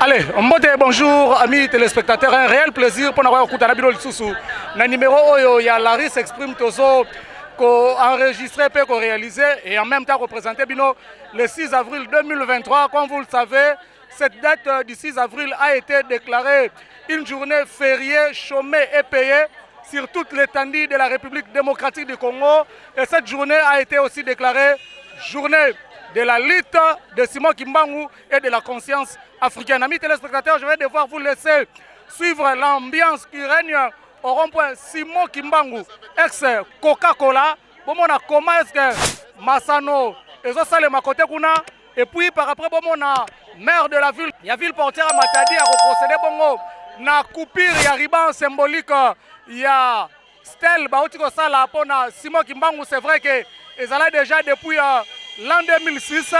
Allez, bonjour amis téléspectateurs, un réel plaisir pour avoir écouté la vidéo sous le numéro Oyo, il y a Larry s'exprime Tozo enregistré et réalisé et en même temps représenté Bino le 6 avril 2023. Comme vous le savez, cette date du 6 avril a été déclarée une journée fériée, chômée et payée sur toute l'étendue de la République démocratique du Congo. Et cette journée a été aussi déclarée journée de la lutte de Simon Kimbangu et de la conscience africaine. Amis téléspectateurs, je vais devoir vous laisser suivre l'ambiance qui règne au rond-point Simon Kimbangu, ex-Coca-Cola. Bon, on a comment est-ce que Massano et ça les côté kuna. Et puis par après, bon, on a maire de la ville, il y a ville portière à Matadi à reprocéder bongo. Na coupure, il y a riban symbolique, il y a stèle, baotiko sala pona Simon Kimbangu. C'est vrai que ils allaient déjà depuis l'an 2006,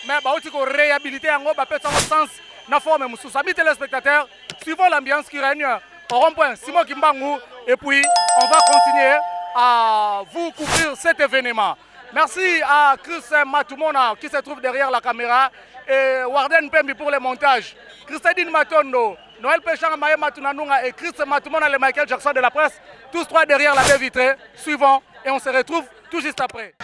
mais baotiko réhabilité en gros, peut-être en sens na forme moussous. Amis téléspectateurs, suivons l'ambiance qui règne au rond-point Simon Kimbangu et puis on va continuer à vous couvrir cet événement. Merci à Chris Matumona qui se trouve derrière la caméra et Warden Pembi pour le montage. Christadine Matondo, Noël Péchang Maye Matunanunga et Chris Matumona, le Michael Jackson de la presse, tous trois derrière la baie vitrée. Suivons et on se retrouve tout juste après.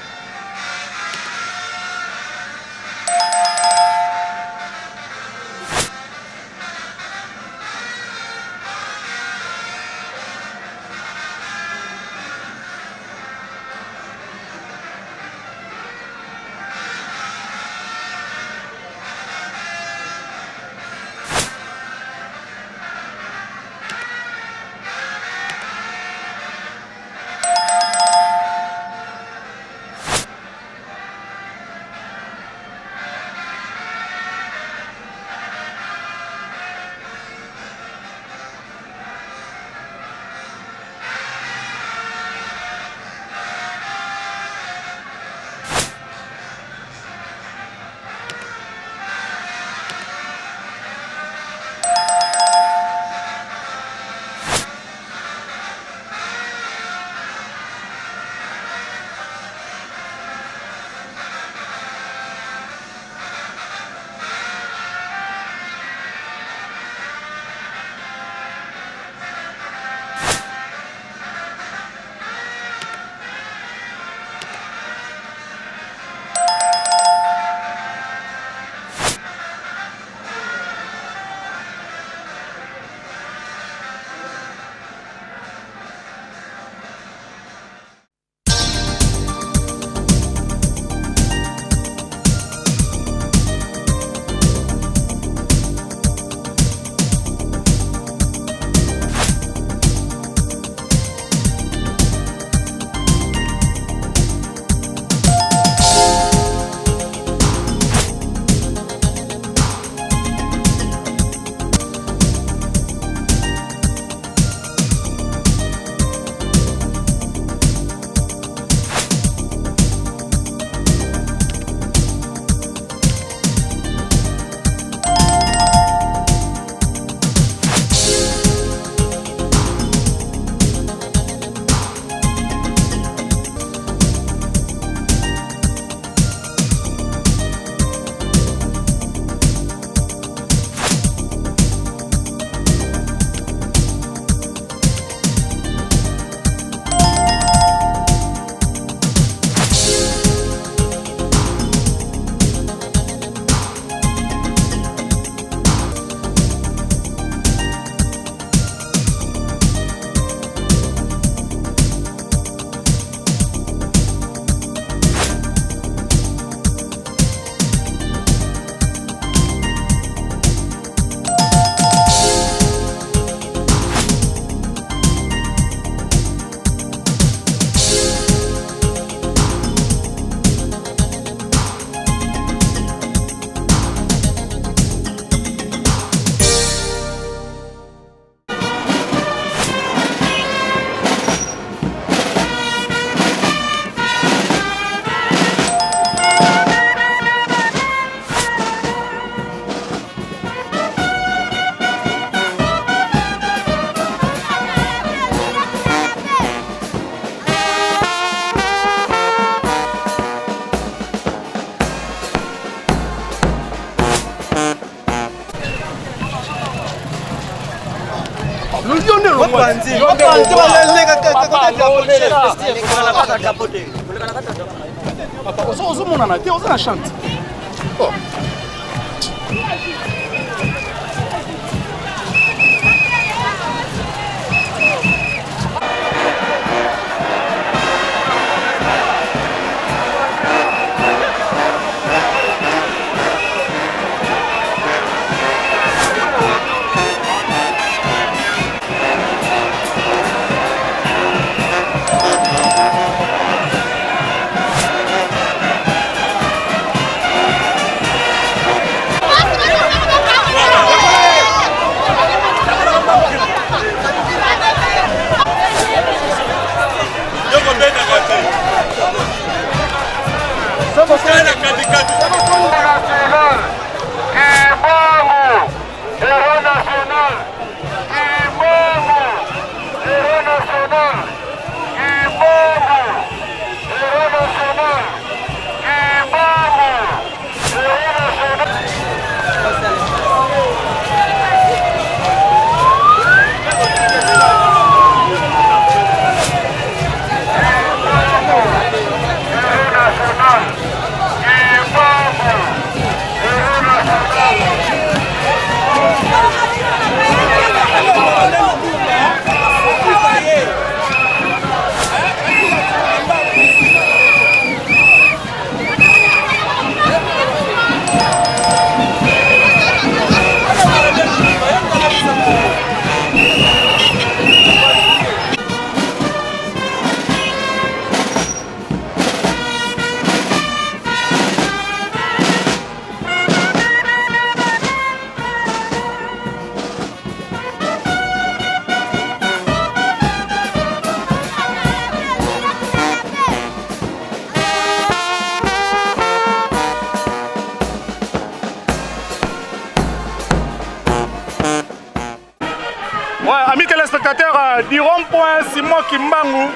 Amis téléspectateurs du rond-point Simon Kimbangu,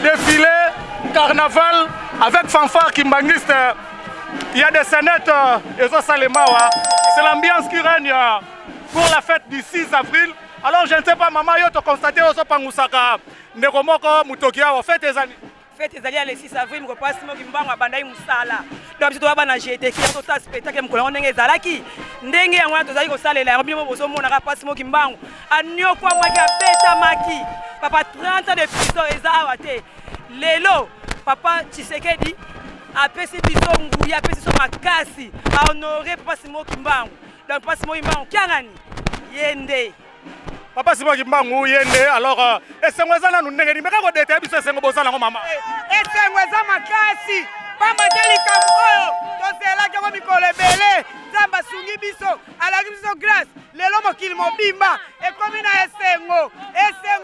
défilé carnaval avec fanfare kimbanguiste. Il y a des scénettes et ça c'est l'ambiance qui règne pour la fête du 6 avril. Alors je ne sais pas, maman, yo to constaté au Pangusaka, Nekomoko, Mutokia, au fait des années. Fête ezali le 6 avril ko passe mo kimbango abandai musala donc biso to bana jete ki to ta spectacle mkolongo ndenge ezalaki ndenge yango tozali ko salela yango bino bozo mona ka passe mo kimbango anyo kwa mwaki abeta maki papa 30 ans de prison eza awate lelo papa Tshisekedi apesi biso nguya apesi so makasi a honorer passe mo kimbango donc passe mo kimbango kiangani yende Papa Simon Kimbangu yende alors esengweza nous ndenge nimeka ko dete biso esengo bozala ngo mama esengweza makasi pamba delika moyo tozela ko mikolo ebele nzamba sungi biso alaki biso grâce lelo mokili mobimba ekomi na esengo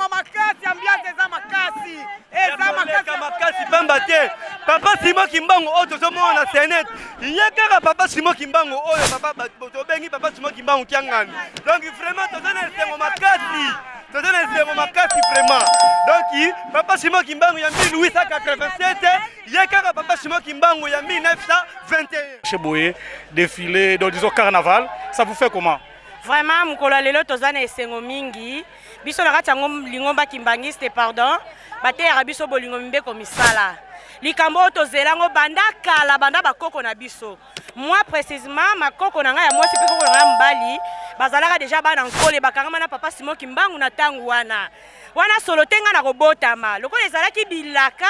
makasi ambiance eza makasi pamba te papa Simon Kimbangu oyo tozomona senet yekaka papa Simon Kimbangu oyo papa tobengi papa Simon Kimbangu kiangani donc vraiment tozana esengo makasi vraiment donc papa Simon Kimbangu ya 1887 yekaka papa Simon Kimbangu ya 1921 chez Boye défilé donc disons carnaval ça vous fait comment? Vraiment mukolo lelo tozana esengo mingi biso na kati yango lingomba kimbangiste pardon bateyaka biso bolingo mbeko misala likambo tozelango banda kala banda bakoko na biso moi précisément makoko na ngai ya mwasi pe koko na ngai mbali bazalaka déjà bana nkole bakangama na papa Simon Kimbangu na tangu wana solo tenga na kobotama lokola ezalaki bilaka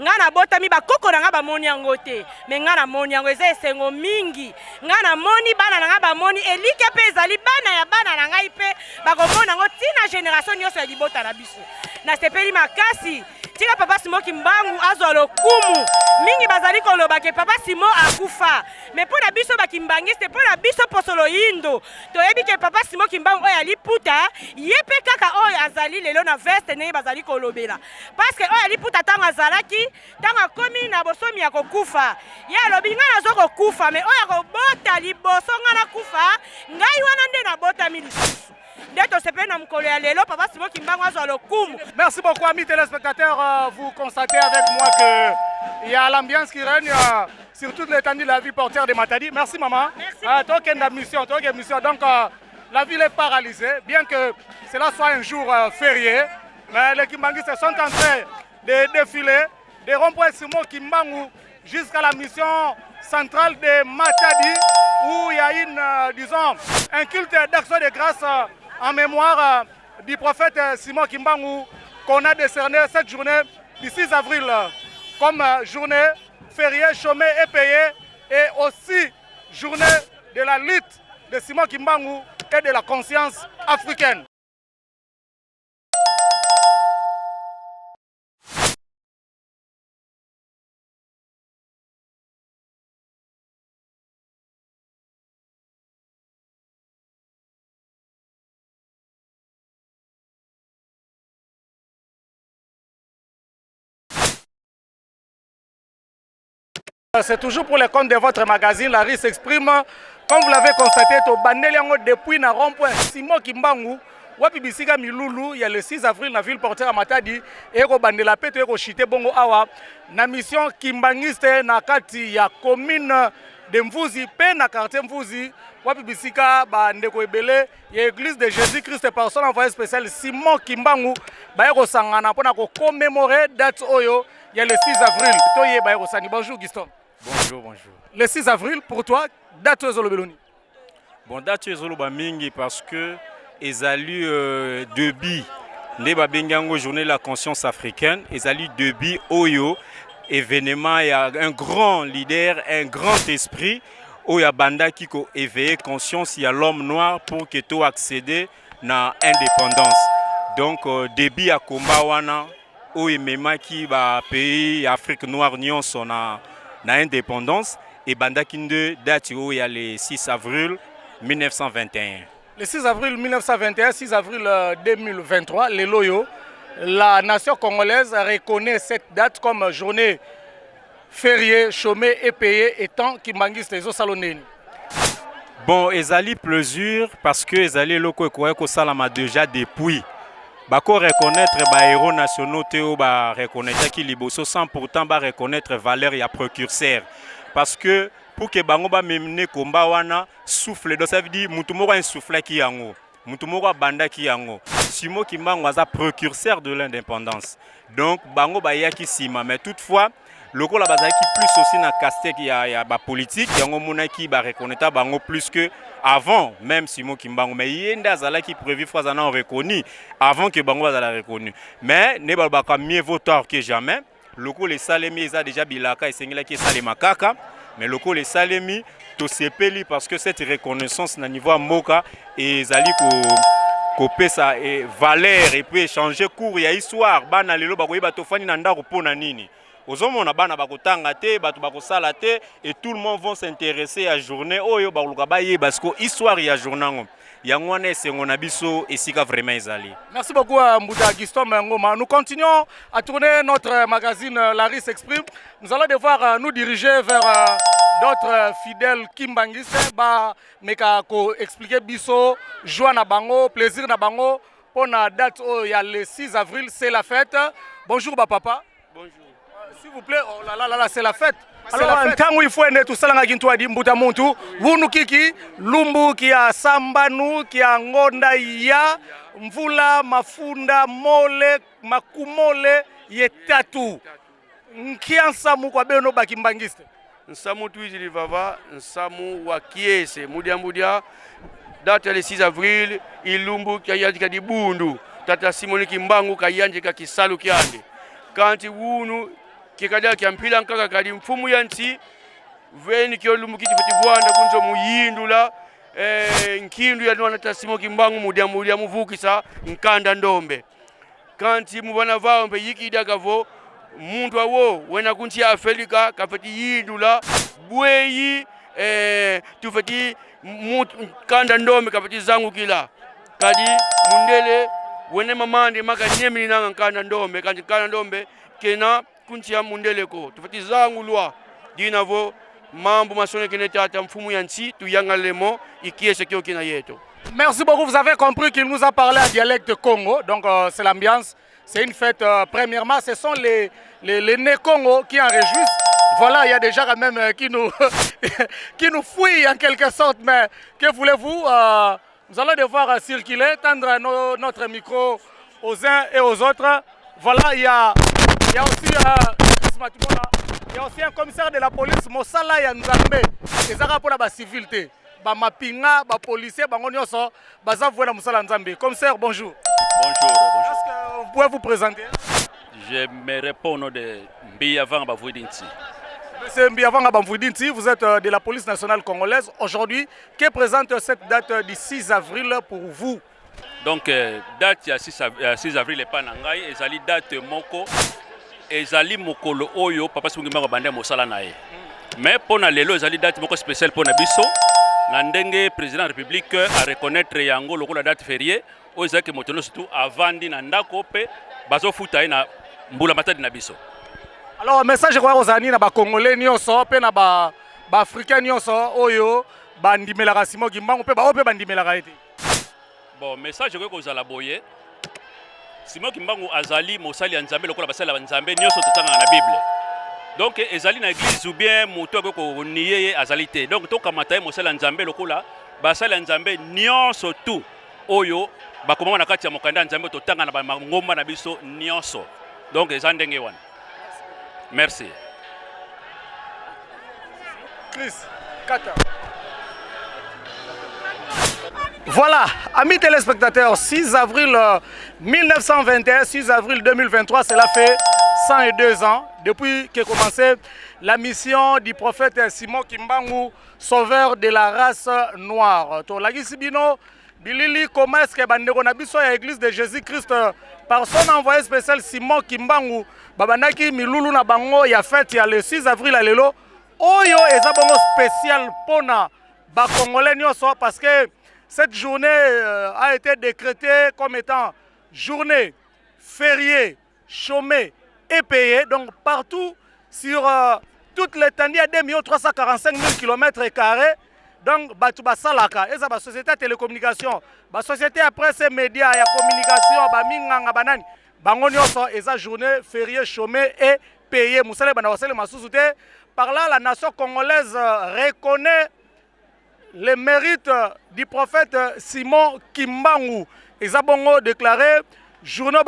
nga na botami bakoko na nga bamoni yango te me nga na moni yango eza esengo mingi nga na moni bana na nga bamoni elike pe ezali bana ya bana na ngai pe bakomona yango tina génération nyonso ya libota na biso na sepeli makasi tika papa Simon Kimbangu azwa lokumu mingi bazali koloba ke papa Simon akufa me mpo na biso bakimbangiste mpo na biso posolo yindo toyebi ke papa Simon Kimbangu oyo aliputa ye pe kaka oyo azali lelo na veste ndenge bazali kolobela parce que oyo aliputa ntango azalaki ntango akomi na bosomi ya kokufa ye alobi ngai nazo kokufa me oyo akobota liboso ngai nakufa ngai wana nde nabotami lisusu. Merci beaucoup amis téléspectateurs, vous constatez avec moi qu'il y a l'ambiance qui règne sur toute l'étendue de la ville portière de Matadi. Merci maman. Merci. Toi qui es mission, donc la ville est paralysée, bien que cela soit un jour férié. Mais les Kimbanguistes sont en train de défiler des ronds-points Simon Kimbangu jusqu'à la mission centrale de Matadi, où il y a disons, un culte d'action de grâce en mémoire du prophète Simon Kimbangu qu'on a décerné cette journée du 6 avril comme journée fériée, chômée et payée, et aussi journée de la lutte de Simon Kimbangu et de la conscience africaine. C'est toujours pour les comptes de votre magazine, Larry s'exprime. Comme vous l'avez constaté, depuis na rond-point Simon Kimbangu, wapi bisika milulu, il y a le 6 avril na ville porteur à Matadi, et ko bandela peto ko chité bongo awa na mission Kimbangiste na kati ya commune de Mvuzi pe na quartier Mvuzi, wapi bisika ba ndeko ebele ya église de Jésus-Christ personne envoyé spécial Simon Kimbangu ba ko sangana pona ko commémorer date oyo, il y a le 6 avril. Toye ba ko sani. Bonjour Gaston. Bonjour, bonjour. Le 6 avril, pour toi, date Zolo Beloni. Bon, date Zolo Bamingi parce que ezali debi ne babengango journée de la conscience africaine, ezali debi oyo événement, il y a un grand leader, un grand esprit oyo banda qui ko éveiller conscience il y a l'homme noir pour que to accéder na indépendance. Donc debi à combat wana oyo mema qui ba pays Afrique noire nyonso na indépendance et banda kinde date où il y a le 6 avril 1921. Le 6 avril 1921, 6 avril 2023, les loyaux, la nation congolaise reconnaît cette date comme journée fériée, chômée et payée étant Kimbangiste et Saloneni. Bon, ezali plaisir parce que ezali lokoeko salama déjà depuis. Bako reconnaître ba héros nationaux théo ba reconnaître qui liboso sans pourtant ba reconnaître valeur ya précurseur parce que pour que bango ba mener combat wana souffle donc ça veut dire mutu moko un souffle ki yango mutu moko banda ki yango Simon Kimbangu aza précurseur de l'indépendance donc bango ba ya ki sima mais toutefois loko la bazaki plus aussi na castek ya ba politique yango mona ki ba reconnaître bango plus que avant même Simon Kimbangu mais yenda zala qui prévu fois en reconnu avant que bango bazala reconnu mais ne balbaka mieux vaut tard que jamais loko les salemi eza déjà bilaka esengela ki salema kaka mais loko les salemi to sepeli parce que cette reconnaissance na niveau moka et zali ko pesa et valeur et puis échanger cours ya histoire bana lelo bakoyeba tofani na ndako pona nini ozomona bana bakotanga te bato bakosala te et tout le monde vont s'intéresser à journée oyo baluka baye parce que histoire ya journée yango wana esengo na biso esika vraiment ezali. Merci beaucoup Mbouda Gaston Ngoma. Nous continuons à tourner notre magazine Larry s'exprime. Nous allons devoir nous diriger vers d'autres fidèles Kimbangistes ba meka ko expliquer biso joie na bango, plaisir na bango pour la date où il y a le 6 avril, c'est la fête. Bonjour papa. Bonjour. S'il vous plaît, oh là là, c'est la fête. Alors, en tant qu'il faut tout ça, Wunu Kiki, Lumbu qui a Sambanu, qui a Ngonda Ya, Mvula, Mafunda, Mole, Makumole, Yetatu. Nkiansamu kwa beno bakimbangiste. Nsamu tuizili vava, nsamu wa kiese, mudia, date le 6 avril, Ilumbu kayandi kadibundu, tata Simon Kimbangu kayandi kakisalu kyande. Kanti wunu kikadia kiampila nkaka kali mfumu ya nti veni kyo lumukiti fetivuanda kunzo muyindula nkindu ya nwana tasimo Kimbangu mudia muvukisa nkanda ndombe kanti mubana vao mbe yikida kavo muntu awo wena kunchi ya Afrika kafeti yindula bweyi tufeti nkanda ndombe kafeti zangu kila kadi mundele wene mamande maka nyemini nanga nkanda ndombe kanti nkanda ndombe kena kunchi ya mundele ko tufati zangu lwa dinavo mambo masone kene tata mfumu ya nchi tuyangalemo ikiese kyo kina yeto. Merci beaucoup, vous avez compris qu'il nous a parlé en dialecte Congo, donc c'est l'ambiance, c'est une fête. Premièrement, ce sont les Né-Congo qui en réjouissent. Voilà, il y a des gens quand même qui nous fouillent en quelque sorte, mais que voulez-vous Nous allons devoir circuler, tendre notre micro aux uns et aux autres. Voilà, il y a aussi il y a aussi un commissaire de la police, Mosala Yanzambe, et Zara pour la civilité. Mapinga, policier, bangonyoso, bazavoué Moussala Nzambe. Commissaire, bonjour. Bonjour. Est-ce que vous pouvez vous présenter? Je me réponds au nom de Mbiyavang Bavouidinti. Monsieur Mbiyavang Bavouidinti, vous êtes de la police nationale congolaise. Aujourd'hui, que présente cette date du 6 avril pour vous? Donc, date ya 6 avril pas nangai, ezali date moko, ezali mokolo oyo, papa Simungimba Bande Mosala nae. Mais pour na lelo, ezali date moko spéciale pour Nabiso. Nandenge président de la République à reconnaître yango loko la date fériée, ozaki motono surtout avant di nandako pe bazo futa na mbula matadi na biso. Alors message kwa ozani na ba congolais nyonso pe na ba africain nyonso oyo bandimelaka Simon Kimbangu pe ba ope bandimelaka ete. Bon message ko kozala boye. Simon Kimbangu azali mosali ya Nzambe lokola basala ba Nzambe nyonso totanga na Bible. Donc ezali na église ou bien moto ko niye azali te. Donc to kamata mosala Nzambe lokola basala Nzambe nyonso tout oyo bakomama na kati ya mokanda Nzambe totanga na ba ngomba na biso nyonso. Donc ezandenge wana. Merci. Chris, Kata. Voilà, amis téléspectateurs, 6 avril 1921, 6 avril 2023, cela fait 102 ans depuis qu'a commencé la mission du prophète Simon Kimbangu, sauveur de la race noire. Tolagi Sibino, Bilili, comment est-ce que Bandeko Nabiso et l'église de Jésus-Christ, par son envoyé spécial Simon Kimbangu, Babanaki Milulu na bango ya fête ya le 6 avril à l'élo, oyo ezabongo spécial pona ba congolais nyonso parce que cette journée a été décrétée comme étant journée fériée, chômée et payée. Donc partout sur toute l'étendue à 2 345 000 km². Donc Batouba Salaka, et ça la société de télécommunication, la société après ces médias, il y a communication, Baminganga Banani, Bangonioso, et ça journée fériée, chômée et payée. Moussale Banawasele Massousouté. Par là, la nation congolaise reconnaît les mérites du prophète Simon Kimbangu. Ils ont déclaré journée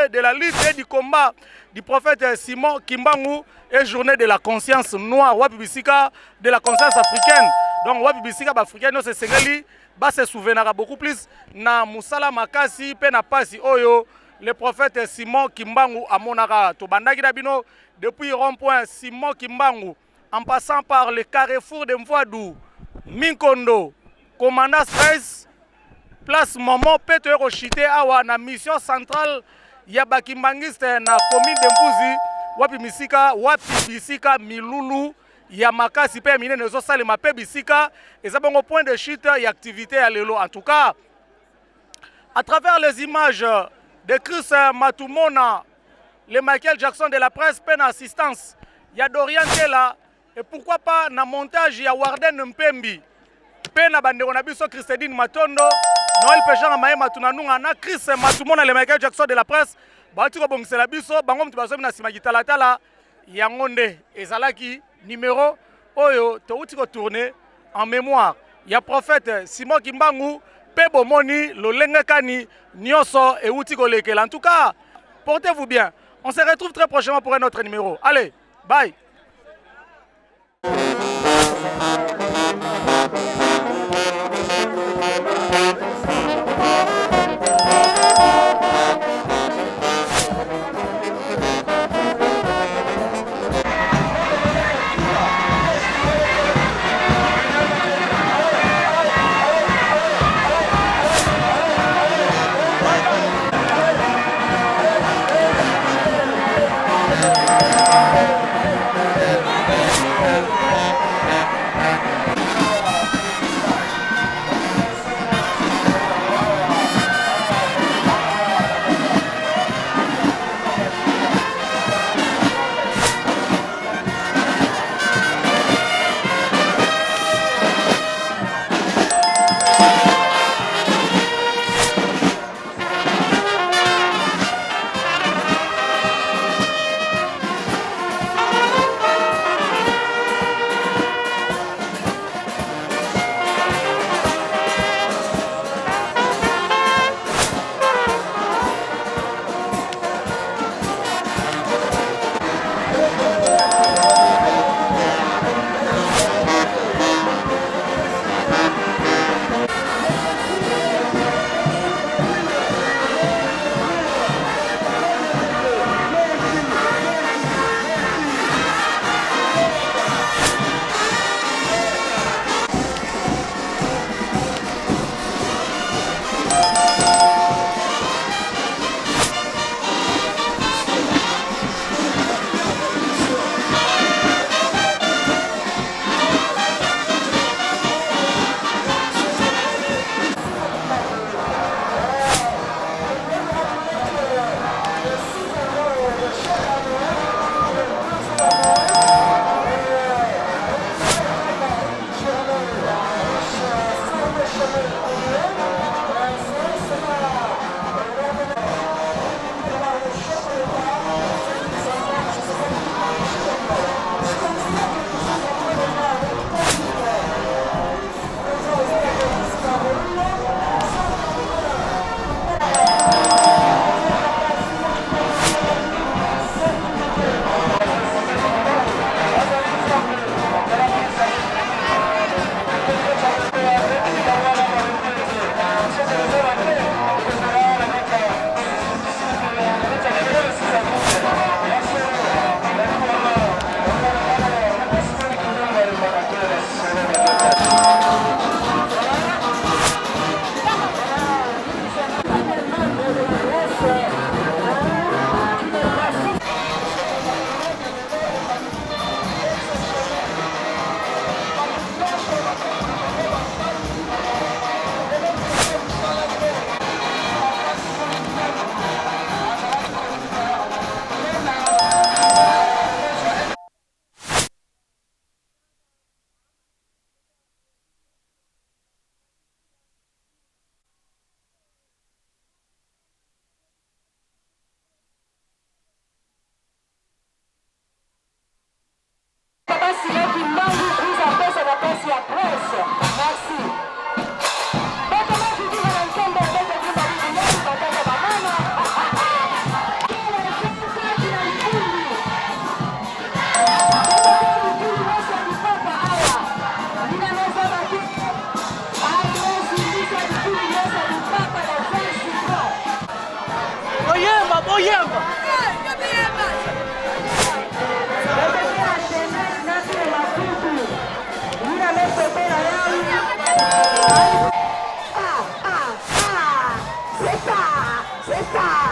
de la lutte et du combat du prophète Simon Kimbangu et journée de la conscience noire, Wapibisika, de la conscience africaine. Donc Wapibisika africaine, c'est Sénégali, se souviendra beaucoup plus na Moussala Makasi, Penapasi Oyo, le prophète Simon Kimbangu à Monara. Tobandaki Dabino, depuis rond-point Simon Kimbangu, en passant par le carrefour de Mvoadou, Minkondo, Komanda Stress, place Momo, Peto Rochite, awa na mission centrale Yabakimbangiste na commune de Mbuzi, Wapibisika, Milulu, Yamakasi, Pe Mine, Nezo Salema, Pe Bisika, et ça bon au point de chute et activité à l'élo. En tout cas, à travers les images de Chris Matumona, le Michael Jackson de la presse, peine assistance, il y a Dorian Tela, et pourquoi pas na montage, il y a Warden Mpembi, peine à Banderonabiso, Christedine Matondo, Noël Péchant Maé Matunanunga, na Chris Matumona, le Michael Jackson de la presse, Batiko Bongsela Biso, Bangom Tibasom na Simagitalatala, Yangonde, Ezalaki, numéro, Oyo, Toutiko tourné en mémoire. Il y a prophète Simon Kimbangu, Pebo Moni, Lolengekani, Nyoso et Outiko Lekel. En tout cas, portez-vous bien. On se retrouve très prochainement pour un autre numéro. Allez, bye. oyemba. C'est ça.